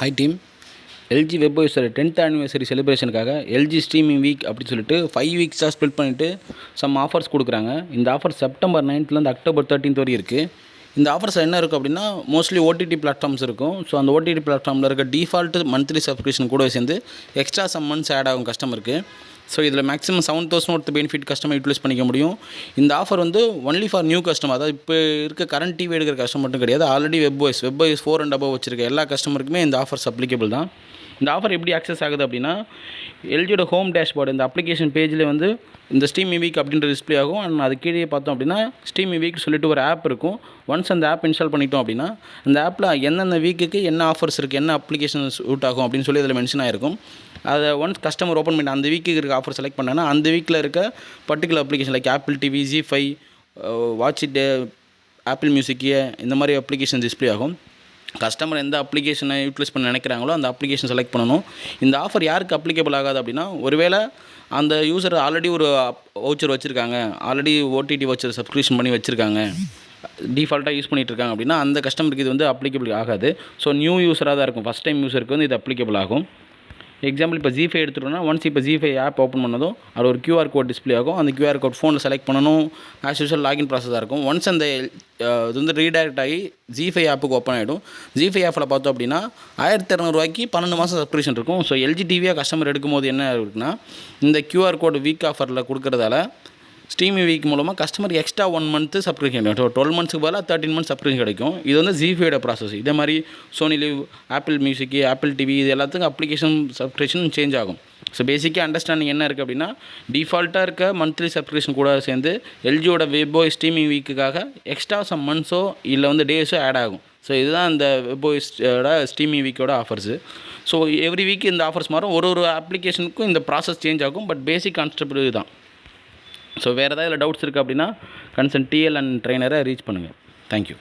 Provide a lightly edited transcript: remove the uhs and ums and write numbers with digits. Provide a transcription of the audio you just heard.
High team. LG வெப்ஓஎஸோட 10th anniversary செலிப்ரேஷனுக்காக LG streaming week அப்படி சொல்லிட்டு 5 வீக்ஸாக ஸ்ப்ளிட் பண்ணிவிட்டு சம் ஆஃபர்ஸ் கொடுக்குறாங்க. இந்த offer September 9th October 13th வரையும் இருக்குது. இந்த ஆஃபர்ஸ் என்ன இருக்கும் அப்படின்னா, மோஸ்ட்லி ஓடிடி பிளாட்ஃபார்ம்ஸ் இருக்கும். ஸோ அந்த ஓடிடி பிளாட்ஃபார்மில் இருக்க டிஃபால்ட் மந்த்லி சப்ஸ்கிரிப்ஷன் கூட சேர்ந்து எக்ஸ்ட்ரா சம் மந்த்ஸ் ஆட் ஆகும் கஸ்டமருக்கு. ஸோ இதில் maximum 7,000 worth benefit customer utilise பண்ணிக்க முடியும். இந்த ஆஃபர் வந்து ஒன்லி ஃபார் நியூ கஸ்டமர், அதாவது இப்போ இருக்க கரண்ட் டிவி எடுக்கிற கஸ்டமர் மட்டும் கிடையாது. ஆல்ரெடி வெப்ஓஎஸ் 4 and above வச்சிருக்க எல்லா கஸ்டமருக்குமே இந்த ஆஃபர்ஸ் அப்ளிகபிள் தான். இந்த ஆஃபர் எப்படி ஆக்சஸ் ஆகுது அப்படின்னா, எல்ஜியோட ஹோம் டேஷ்போர்டு இந்த அப்ளிகேஷன் பேஜில் வந்து இந்த ஸ்ட்ரீமிங் வீக் அப்படின்ற டிஸ்பிளே ஆகும். அண்ட் அது கீழே பார்த்தோம் அப்படின்னா ஸ்ட்ரீமிங் வீக் சொல்லிட்டு ஒரு ஆப் இருக்கும். ஒன்ஸ் அந்த ஆப் இன்ஸ்டால் பண்ணிட்டோம் அப்படின்னா, அந்த ஆப்பில் எந்தெந்த வீக்குக்கு என்ன ஆஃபர்ஸ் இருக்குது, என்ன அப்ளிகேஷன் சூட் ஆகும் அப்படின்னு சொல்லி அதில் மென்ஷன் ஆகிருக்கும். அதை ஒன்ஸ் கஸ்டமர் ஓப்பன் பண்ணி அந்த வீக்குக்கு இருக்க ஆஃபர் செலக்ட் பண்ணாங்கன்னா, அந்த வீக்கில் இருக்க particular application like Apple TV, ZEE5, watch it, Apple music, இந்த மாதிரி அப்ளிகேஷன் டிஸ்பிளே ஆகும். கஸ்டமர் எந்த அப்ளிகேஷனை யூட்டிலைஸ் பண்ண நினைக்கிறாங்களோ அந்த அப்ளிகேஷன் செலக்ட் பண்ணணும். இந்த ஆஃபர் யாருக்கு அப்ளிகபிள் ஆகாது அப்படின்னா, ஒருவேளை அந்த யூசர் ஆல்ரெடி ஒரு வவுச்சர் வச்சுருக்காங்க, ஆல்ரெடி ஓடிடி வவுச்சர் சப்ஸ்கிரிப்ஷன் பண்ணி வச்சுருக்காங்க, டிஃபால்ட்டாக யூஸ் பண்ணிகிட்டு இருக்காங்க அப்படின்னா அந்த கஸ்டமருக்கு இது வந்து அப்ளிகபிள் ஆகாது. ஸோ நியூ யூஸராக தான் இருக்கும். ஃபஸ்ட் டைம் யூஸருக்கு வந்து இது அப்ளிகபிள் ஆகும். எக்ஸாம்பிள் இப்போ ZEE5 எடுத்துட்டோம்னா, ஒன்ஸ் இப்போ ZEE5 ஆப் ஓப்பன் பண்ணதும் அது ஒரு QR கோட் டிஸ்பிளே ஆகும். அந்த QR கோட் ஃபோனில் செலக்ட் பண்ணணும். ஆஸ் யூஷுவல் லாகின் ப்ராசஸாக இருக்கும். ஒன்ஸ் அந்த இது வந்து ரீடைரக்ட் ஆகி ZEE5 ஆப்புக்கு ஓப்பன் ஆகிடும். ZEE5 ஆப்பில் பார்த்தோம் அப்படின்னா 1,200 12 மாதம் சப்ஸ்கிரிப்ஷன் இருக்கும். ஸோ எல்ஜி டிவியாக கஸ்டமர் எடுக்கும்போது என்ன இருக்குன்னா, இந்த QR கோட் வீக் ஆஃபரில் கொடுக்குறதால ஸ்ட்ரீமிங் வீக் மூலமாக கஸ்டமர் எக்ஸ்ட்ரா 1 month சப்ஸ்கிரிப்ஷன் கிடைக்கும். 12 monthsக்கு பதிலாக 13 months சப்ஸ்கிரிப்ஷன் கிடைக்கும். இது வந்து ZEE5 ப்ராசஸ். இதே மாதிரி Sony Liv, Apple music, Apple TV இது எல்லாத்துக்கும் அப்ளிகேஷன் சப்ஸ்கிரிப்ஷன் சேஞ்ச் ஆகும். ஸோ பேசிக்காக அண்டர்ஸ்டாண்டிங் என்ன இருக்குது அப்படின்னா, டிஃபால்ட்டாக இருக்க மந்த்லி சப்ஸ்கிரிப்ஷன் கூட சேர்ந்து எல்ஜியோட வெப்ஓஎஸ் ஸ்ட்ரீமிங் வீக்குக்காக எக்ஸ்ட்ரா சம் மந்த்ஸோ இல்லை வந்து டேஸோ ஆட் ஆகும். ஸோ இதுதான் இந்த வெப்ஓஎஸோட ஸ்ட்ரீமிங் வீக்கோட ஆஃபர்ஸு. ஸோ எவ்ரி வீக் இந்த ஆஃபர்ஸ் மாறும். ஒரு அப்ளிகேஷனுக்கும் இந்த ப்ராசஸ் சேஞ்ச் ஆகும். பட் பேசிக் கான்செப்ட் இதுதான். ஸோ வேறு ஏதாவது டவுட்ஸ் இருக்குது அப்படின்னா கன்சர்ன் TL அண்ட் ட்ரெயினரை ரீச் பண்ணுங்கள். தேங்க்யூ.